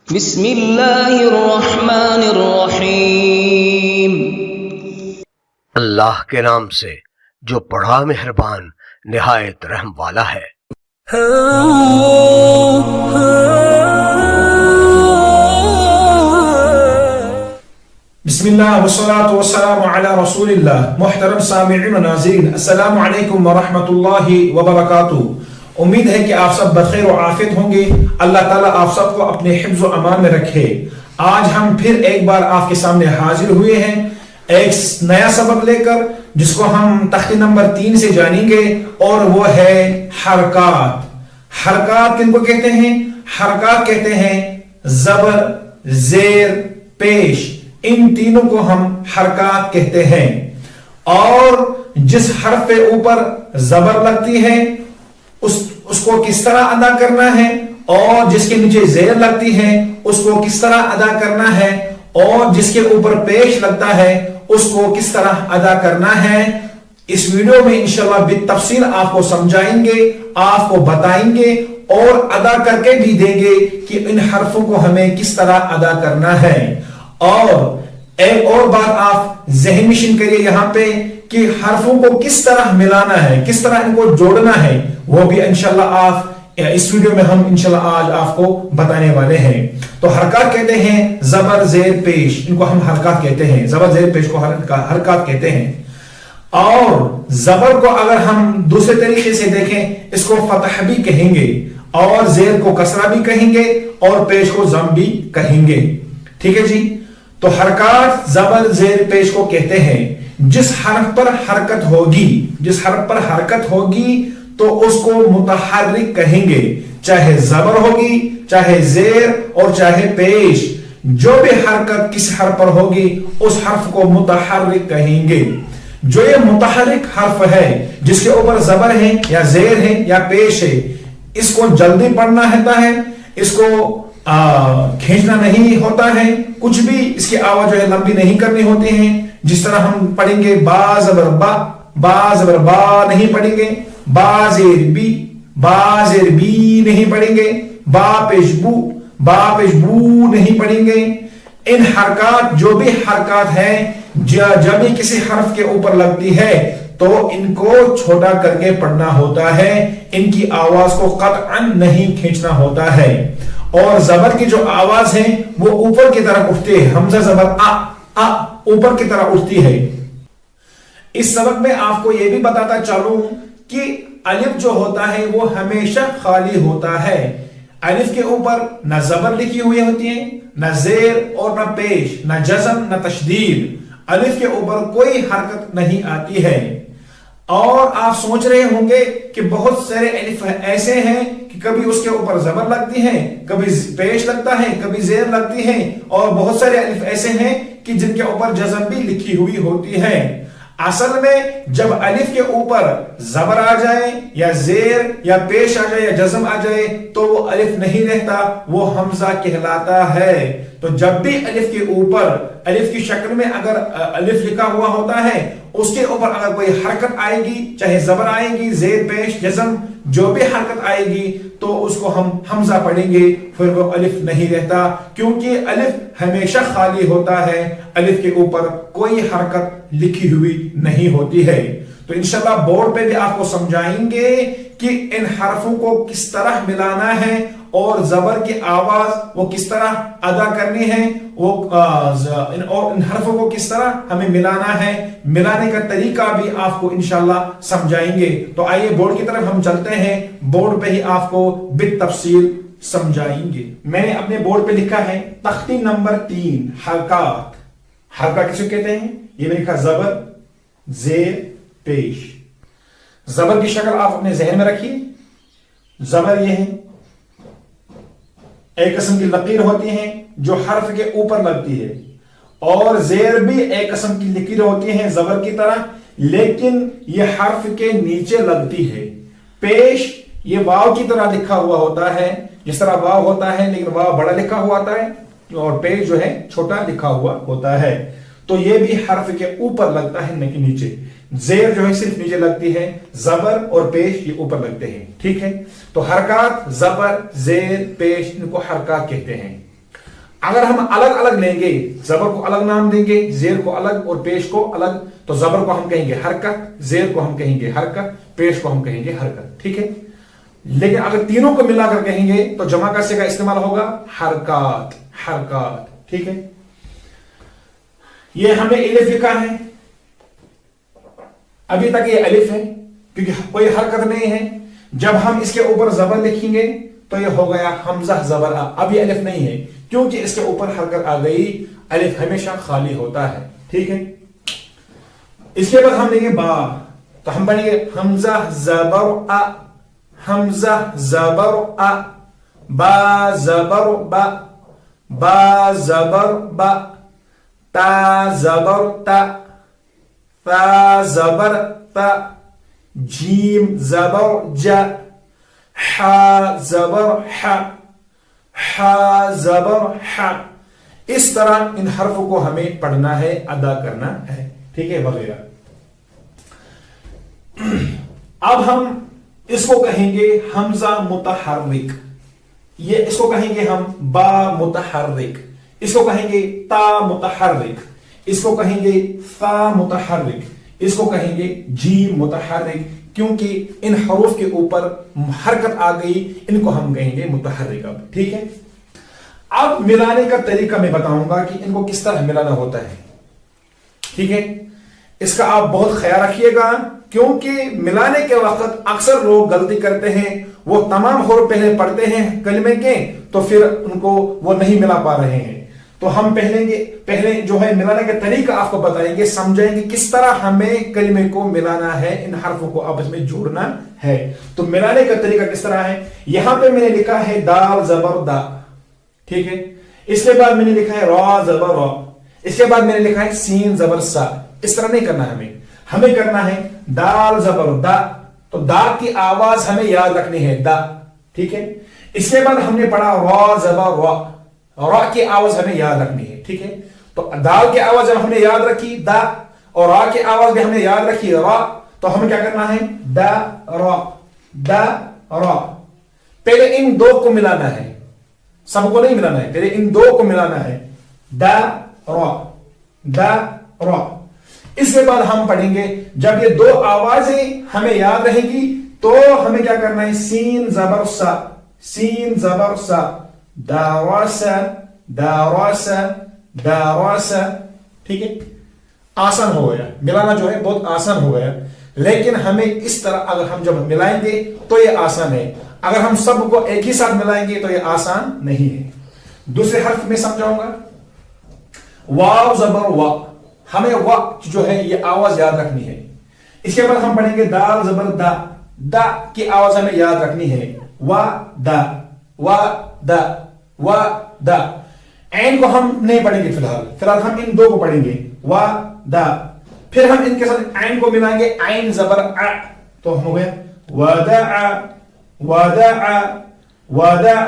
بسم اللہ الرحمن الرحیم۔ اللہ کے نام سے جو بڑا مہربان نہایت رحم والا ہے۔ بسم اللہ والصلاة والسلام علی رسول اللہ۔ محترم سامعین و ناظرین، السلام علیکم ورحمۃ اللہ وبرکاتہ۔ امید ہے کہ آپ سب بخیر و عافیت ہوں گے۔ اللہ تعالیٰ آپ سب کو اپنے حفظ و امان میں رکھے۔ آج ہم پھر ایک بار آپ کے سامنے حاضر ہوئے ہیں ایک نیا سبق لے کر، جس کو ہم تختی نمبر 3 سے جانیں گے، اور وہ ہے حرکات۔ حرکات کن کو کہتے ہیں؟ حرکات کہتے ہیں زبر، زیر، پیش، ان تینوں کو ہم حرکات کہتے ہیں۔ اور جس حرف پہ اوپر زبر لگتی ہے اس کو کس طرح ادا کرنا ہے، اور جس کے نیچے زیر لگتی ہے اس کو کس طرح ادا کرنا ہے، اور جس کے اوپر پیش لگتا ہے اس کو کس طرح ادا کرنا ہے، اس ویڈیو میں انشاءاللہ بالتفصیل آپ کو سمجھائیں گے، آپ کو بتائیں گے اور ادا کر کے بھی دیں گے کہ ان حرفوں کو ہمیں کس طرح ادا کرنا ہے۔ اور ایک اور بات آپ ذہن نشین کریے یہاں پہ کہ حرفوں کو کس طرح ملانا ہے، کس طرح ان کو جوڑنا ہے، وہ بھی انشاءاللہ آپ اس ویڈیو میں ہم انشاءاللہ آج آپ کو بتانے والے ہیں۔ تو حرکات کہتے ہیں زبر، زیر، پیش، ان کو ہم حرکات کہتے ہیں۔ زبر، زیر، پیش کو حرکات کہتے ہیں۔ اور زبر کو اگر ہم دوسرے طریقے سے دیکھیں، اس کو فتح بھی کہیں گے، اور زیر کو کسرہ بھی کہیں گے، اور پیش کو ضم بھی کہیں گے۔ ٹھیک ہے جی؟ تو حرکات زبر، زیر، پیش کو کہتے ہیں۔ جس حرف پر حرکت ہوگی، جس حرف پر حرکت ہوگی تو اس کو متحرک کہیں گے، چاہے زبر ہوگی، چاہے زیر، اور چاہے پیش۔ جو بھی حرکت کس حرف پر ہوگی اس حرف کو متحرک کہیں گے۔ جو یہ متحرک حرف ہے، جس کے اوپر زبر ہے یا زیر ہے یا پیش ہے، اس کو جلدی پڑھنا ہوتا ہے، اس کو کھینچنا نہیں ہوتا ہے، کچھ بھی اس کی آواز جو ہے لمبی نہیں کرنی ہوتی ہے۔ جس طرح ہم پڑھیں گے با زبر با، با زبر با نہیں پڑھیں گے، با زیر بی، با زیر بی نہیں پڑھیں گے، با پیش بو، با پیش بو نہیں پڑھیں گے۔ ان حرکات، جو بھی حرکات ہیں، جب بھی کسی حرف کے اوپر لگتی ہے تو ان کو چھوٹا کر کے پڑھنا ہوتا ہے، ان کی آواز کو قطعاً نہیں کھینچنا ہوتا ہے۔ اور زبر کی جو آواز ہے وہ اوپر کی طرف اٹھتی ہے، حمزہ زبر آ اوپر کی طرف اٹھتی ہے۔ اس سبق میں آپ کو یہ بھی بتاتا چلوں کہ الف جو ہوتا ہے وہ ہمیشہ خالی ہوتا ہے۔ الف کے اوپر نہ زبر لکھی ہوئی ہوتی ہے، نہ زیر اور نہ پیش، نہ جزم نہ تشدید۔ الف کے اوپر کوئی حرکت نہیں آتی ہے۔ اور آپ سوچ رہے ہوں گے کہ بہت سارے الف ایسے ہیں کہ کبھی اس کے اوپر زبر لگتی ہے، کبھی پیش لگتا ہے، کبھی زیر لگتی ہے، اور بہت سارے الف ایسے ہیں کہ جن کے اوپر جزم بھی لکھی ہوئی ہوتی ہے۔ اصل میں جب الف کے اوپر زبر آ جائے یا زیر یا پیش آ جائے یا جزم آ جائے تو وہ الف نہیں رہتا، وہ حمزہ کہلاتا ہے۔ تو جب بھی الف کے اوپر الف کی شکل میں اگر الف لکھا ہوا ہوتا ہے، اس کے اوپر اگر کوئی حرکت آئے گی، چاہے زبر آئے گی، زیر، پیش، جزم، جو بھی حرکت آئے گی تو اس کو ہم حمزہ پڑھیں گے، پھر وہ الف نہیں رہتا، کیونکہ الف ہمیشہ خالی ہوتا ہے، الف کے اوپر کوئی حرکت لکھی ہوئی نہیں ہوتی ہے۔ تو انشاءاللہ بورڈ پہ بھی آپ کو سمجھائیں گے کہ ان حرفوں کو کس طرح ملانا ہے، اور زبر کی آواز وہ کس طرح ادا کرنی ہے، اور ان حرفوں کو کس طرح ہمیں ملانا ہے، ملانے کا طریقہ بھی آپ کو انشاءاللہ سمجھائیں گے۔ تو آئیے بورڈ کی طرف ہم چلتے ہیں، بورڈ پہ ہی آپ کو بالتفصیل سمجھائیں گے۔ میں نے اپنے بورڈ پہ لکھا ہے تختی نمبر 3 حرکات۔ حرکات کسے کہتے ہیں؟ یہ میں لکھا زبر، زیر، پیش۔ زبر کی شکل آپ اپنے ذہن میں رکھیے۔ زبر یہ ہے، ایک قسم کی لکیر ہوتی ہیں جو حرف کے اوپر لگتی ہے، اور زیر بھی ایک قسم کی لکیر ہوتی ہیں زبر کی طرح، لیکن یہ حرف کے نیچے لگتی ہے۔ پیش یہ واو کی طرح لکھا ہوا ہوتا ہے، جس طرح واو ہوتا ہے لیکن واو بڑا لکھا ہوا ہوتا ہے، اور پیش جو ہے چھوٹا لکھا ہوا ہوتا ہے۔ تو یہ بھی حرف کے اوپر لگتا ہے نہ کہ نیچے۔ زیر جو ہے صرف نیچے لگتی ہے، زبر اور پیش یہ اوپر لگتے ہیں۔ ٹھیک ہے؟ تو حرکات زبر، زیر، پیش، ان کو حرکات کہتے ہیں۔ اگر ہم الگ الگ لیں گے، زبر کو الگ نام دیں گے، زیر کو الگ اور پیش کو الگ، تو زبر کو ہم کہیں گے حرکت، زیر کو ہم کہیں گے حرکت، پیش کو ہم کہیں گے حرکت، ٹھیک ہے؟ لیکن اگر تینوں کو ملا کر کہیں گے تو جمع کا صیغہ استعمال ہوگا حرکات، حرکات، ٹھیک ہے؟ یہ ہمیں الف لکھا ہے، ابھی تک یہ الف ہے کیونکہ کوئی حرکت نہیں ہے. جب ہم اس کے اوپر زبر لکھیں گے تو یہ ہو گیا حمزہ زبر آ. اب یہ الف نہیں ہے کیونکہ اس کے اوپر حرکت آ گئی. الف ہمیشہ خالی ہوتا ہے، ٹھیک ہے؟ اس کے بعد ہم لیں گے با، تو ہم پڑھیں گے حمزہ زبر آ، حمزہ زبر آ، با زبر با، با زبر با، تا زبر تا، تا زبر تا، جیم زبر جا، حا زبر حا، حا زبر حا. اس طرح ان حرفوں کو ہمیں پڑھنا ہے، ادا کرنا ہے، ٹھیک ہے وغیرہ. اب ہم اس کو کہیں گے حمزہ متحرک، یہ اس کو کہیں گے ہم با متحرک، اس کو کہیں گے تا متحرک، اس کو کہیں گے ثا متحرک، اس کو کہیں گے جیم متحرک، کیونکہ ان حروف کے اوپر حرکت آ گئی، ان کو ہم کہیں گے متحرک. اب ٹھیک ہے، اب ملانے کا طریقہ میں بتاؤں گا کہ ان کو کس طرح ملانا ہوتا ہے، ٹھیک ہے؟ اس کا آپ بہت خیال رکھیے گا، کیونکہ ملانے کے وقت اکثر لوگ غلطی کرتے ہیں، وہ تمام حروف پہلے پڑھتے ہیں کلمے کے، تو پھر ان کو وہ نہیں ملا پا رہے ہیں. تو ہم پہلے جو ہے ملانے کا طریقہ آپ کو بتائیں گے، سمجھائیں گے کس طرح ہمیں کلمے کو ملانا ہے، ان حرفوں کو آپس میں جوڑنا ہے. تو ملانے کا طریقہ کس طرح ہے؟ یہاں پہ میں نے لکھا ہے دال زبر دا، ٹھیک ہے؟ اس کے بعد میں نے لکھا ہے را زبر را، اس کے بعد میں نے لکھا ہے سین زبر سا. اس طرح نہیں کرنا ہے، ہمیں کرنا ہے دال زبر دا، تو دا کی آواز ہمیں یاد رکھنی ہے دا، ٹھیک ہے؟ اس کے بعد ہم نے پڑھا را زبر را، را کی آواز ہمیں یاد رکھنی ہے، ٹھیک ہے؟ تو دال کی آواز جب ہم نے یاد رکھی دا، اور را کی آواز بھی ہم نے یاد رکھی را، تو ہمیں کیا کرنا ہے دا را، دا را. پہلے ان دو کو ملانا ہے، سب کو نہیں ملانا ہے، پہلے ان دو کو ملانا ہے، دا را، دا را. اس کے بعد ہم پڑھیں گے جب یہ دو آوازیں ہمیں یاد رہیں گی تو ہمیں کیا کرنا ہے سین زبر سا، سین زبر سا، داراسا، داراسا، داراسا. ٹھیک ہے، آسان ہو گیا ملانا، جو ہے بہت آسان ہو گیا. لیکن ہمیں اس طرح اگر ہم جب ملائیں گے تو یہ آسان ہے، اگر ہم سب کو ایک ہی ساتھ ملائیں گے تو یہ آسان نہیں ہے. دوسرے حرف میں سمجھاؤں گا، واو زبر وا، ہمیں وا جو ہے یہ آواز یاد رکھنی ہے. اس کے بعد ہم پڑھیں گے دال زبر دا، دا کی آواز ہمیں یاد رکھنی ہے، وا دا، وا دا، وا دا. عین کو ہم نہیں پڑھیں گے فی الحال ہم ان دو کو پڑھیں گے، وا دا. پھر ہم ان کے ساتھ عین کو ملائیں گے، عین زبر ا، تو ہو گیا ودع، ودع، ودع،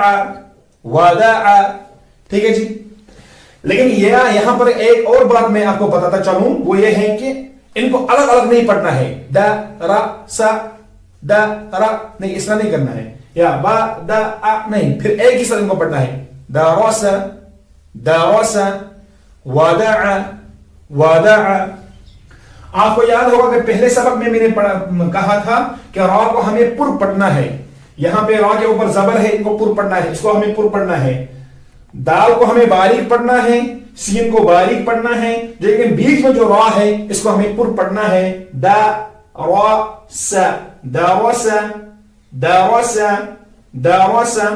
ودع. ٹھیک ہے جی. لیکن یہاں پر ایک اور بات میں آپ کو بتاتا چلوں، وہ یہ ہے کہ ان کو الگ الگ نہیں پڑھنا ہے، دا را سا، دا را نہیں، اس طرح نہیں کرنا ہے، یا با دا ا نہیں، پھر ایک ہی ساتھ ان کو پڑھنا ہے، دا راسا، دا راسا، ودع، ودع. آپ کو یاد ہوگا کہ پہلے سبق میں نے کہا تھا کہ را کو ہمیں پر پڑھنا ہے، یہاں پہ را کے اوپر زبر ہے، ان کو پر پڑھنا ہے، اس کو ہمیں پر پڑھنا ہے. دال کو ہمیں باریک پڑھنا ہے، سین کو باریک پڑھنا ہے، لیکن بیچ میں جو را ہے اس کو ہمیں پر پڑھنا ہے، دا را سا، دا را سا، دا را سا، دا را سا.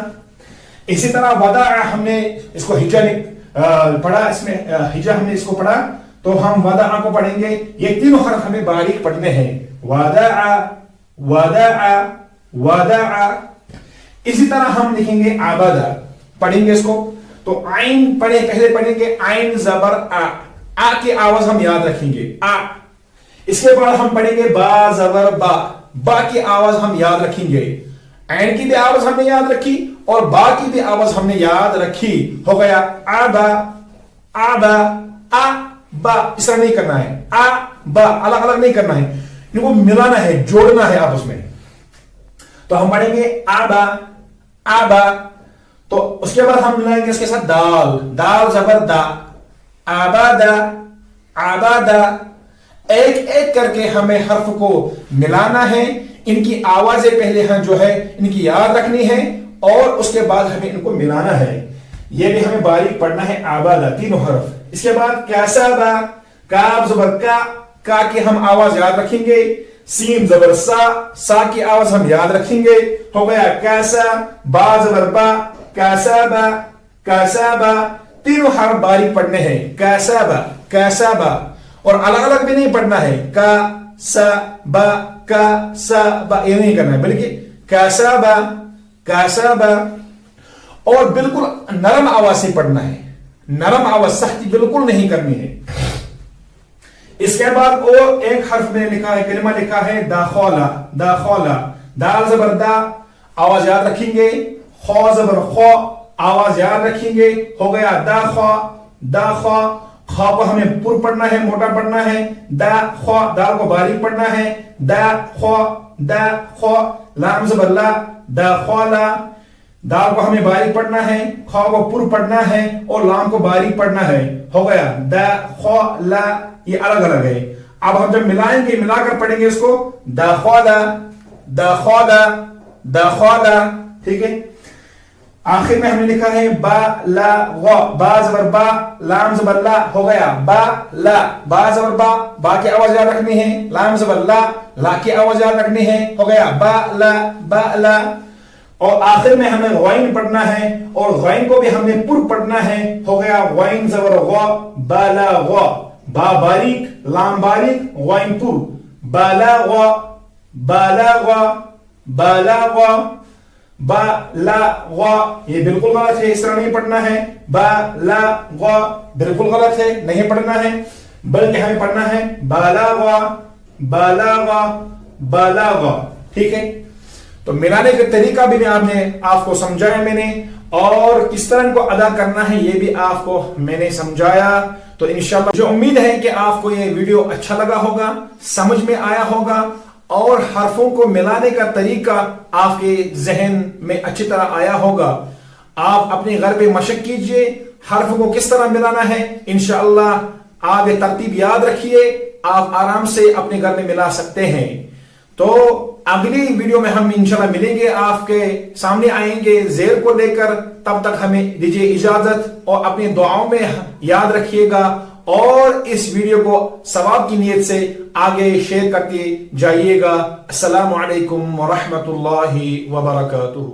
اسی طرح ودع ہم نے اس کو ہجا پڑھا، اس میں ہجا ہم نے اس کو پڑھا، تو ہم ودع کو پڑھیں گے. یہ تینوں حرف ہمیں باریک پڑھنے ہیں، ودع، ودع، ودع. اسی طرح ہم لکھیں گے عبدا، پڑھیں گے اس کو، تو عین پہلے پڑھیں گے عین زبر آ، آ کی آواز ہم یاد رکھیں گے، آ. اس کے بعد ہم پڑھیں گے با زبر با، با کی آواز ہم یاد رکھیں گے. عین کی بھی آواز ہم نے یاد رکھی اور با کی بھی آواز ہم نے یاد رکھی، ہو گیا آبا، آبا، آ با. اس طرح نہیں کرنا ہے، آ با الگ الگ نہیں کرنا ہے، ان کو ملانا ہے، جوڑنا ہے آپس میں. تو ہم پڑھیں گے آبا، آبا. تو اس کے بعد ہم ملائیں گے اس کے ساتھ دال، دال زبر دا، آبادہ، آبادہ. ایک ایک کر کے ہمیں حرف کو ملانا ہے. ان کی آوازیں پہلے ہم جو ہے ان کی یاد رکھنی ہے اور اس کے بعد ہمیں ان کو ملانا ہے. یہ بھی ہمیں باریک پڑھنا ہے. آبادہ تینوں حرف. اس کے بعد کاسابہ، کاف زبر کا کی ہم آواز یاد رکھیں گے. سین زبر سا کی آواز ہم یاد رکھیں گے. ہو گیا کاسا، با زبر با، کاسابہ، کاسابہ. تینوں حرف باریک پڑھنے ہیں. کاسابہ، کاسابہ. اور الگ الگ بھی نہیں پڑھنا ہے. کا سا با، کا سا با، یہ نہیں کرنا ہے بلکہ کاسابہ، کاسابہ. اور بالکل نرم آواز سے پڑھنا ہے. نرم آواز، سختی بالکل نہیں کرنی ہے. اس کے بعد اور ایک حرف میں نے لکھا ہے، کلمہ لکھا ہے داخولہ، داخولہ. دال زبر دا، آواز یاد رکھیں گے. خو زبر خو، آواز یاد رکھیں گے. ہو گیا دا خو، دا خو. خو کو ہمیں پر پڑھنا ہے، موٹا پڑھنا ہے. دا خو، دال کو باریک پڑھنا ہے. دا خو، دا خو. لام زبر لا، دا خولا. دال کو ہمیں باریک پڑھنا ہے، خو کو پر پڑھنا ہے اور لام کو باریک پڑھنا ہے. ہو گیا دا خو لا. یہ الگ الگ ہے. اب ہم جب ملائیں گے، ملا کر پڑھیں گے اس کو. دا خولا، دا خولا، دا خولا. ٹھیک ہے. آخر میں ہم نے لکھا ہے با لا غ، با زبر با، لام زبر لا. ہو گیا با لا، با زبر با، با کی آواز یاد رکھنی ہے. لام زبر لا، لا کی آواز یاد رکھنی ہے. ہو گیا با لا، با لا. اور آخر میں ہمیں غین پڑھنا ہے اور غین کو بھی ہم نے پر پڑھنا ہے. ہو گیا غین زبر غ، بالا غ. با باریک، لام باریک، غین پر. بالا غ، بالا غ، بالا غ. با لا غ، یہ بالکل غلط ہے، اس طرح نہیں پڑھنا ہے. با لا غ بالکل غلط ہے، نہیں پڑھنا ہے، بلکہ ہمیں پڑھنا ہے بالا غ، بالا غ، بالا غ. ٹھیک ہے. تو ملانے کا طریقہ بھی آپ کو سمجھایا میں نے، اور کس طرح ان کو ادا کرنا ہے یہ بھی آپ کو میں نے سمجھایا. تو انشاءاللہ جو امید ہے کہ آپ کو یہ ویڈیو اچھا لگا ہوگا، سمجھ میں آیا ہوگا، اور حرفوں کو ملانے کا طریقہ آپ کے ذہن میں اچھی طرح آیا ہوگا. آپ اپنے گھر پہ مشق کیجئے، حرف کو کس طرح ملانا ہے. انشاءاللہ آپ یہ ترتیب یاد رکھیے، آپ آرام سے اپنے گھر میں ملا سکتے ہیں. تو اگلی ویڈیو میں ہم انشاءاللہ ملیں گے، آپ کے سامنے آئیں گے زیر کو لے کر. تب تک ہمیں دیجیے اجازت، اور اپنی دعاؤں میں یاد رکھیے گا، اور اس ویڈیو کو ثواب کی نیت سے آگے شیئر کرتے جائیے گا. السلام علیکم ورحمۃ اللہ وبرکاتہ.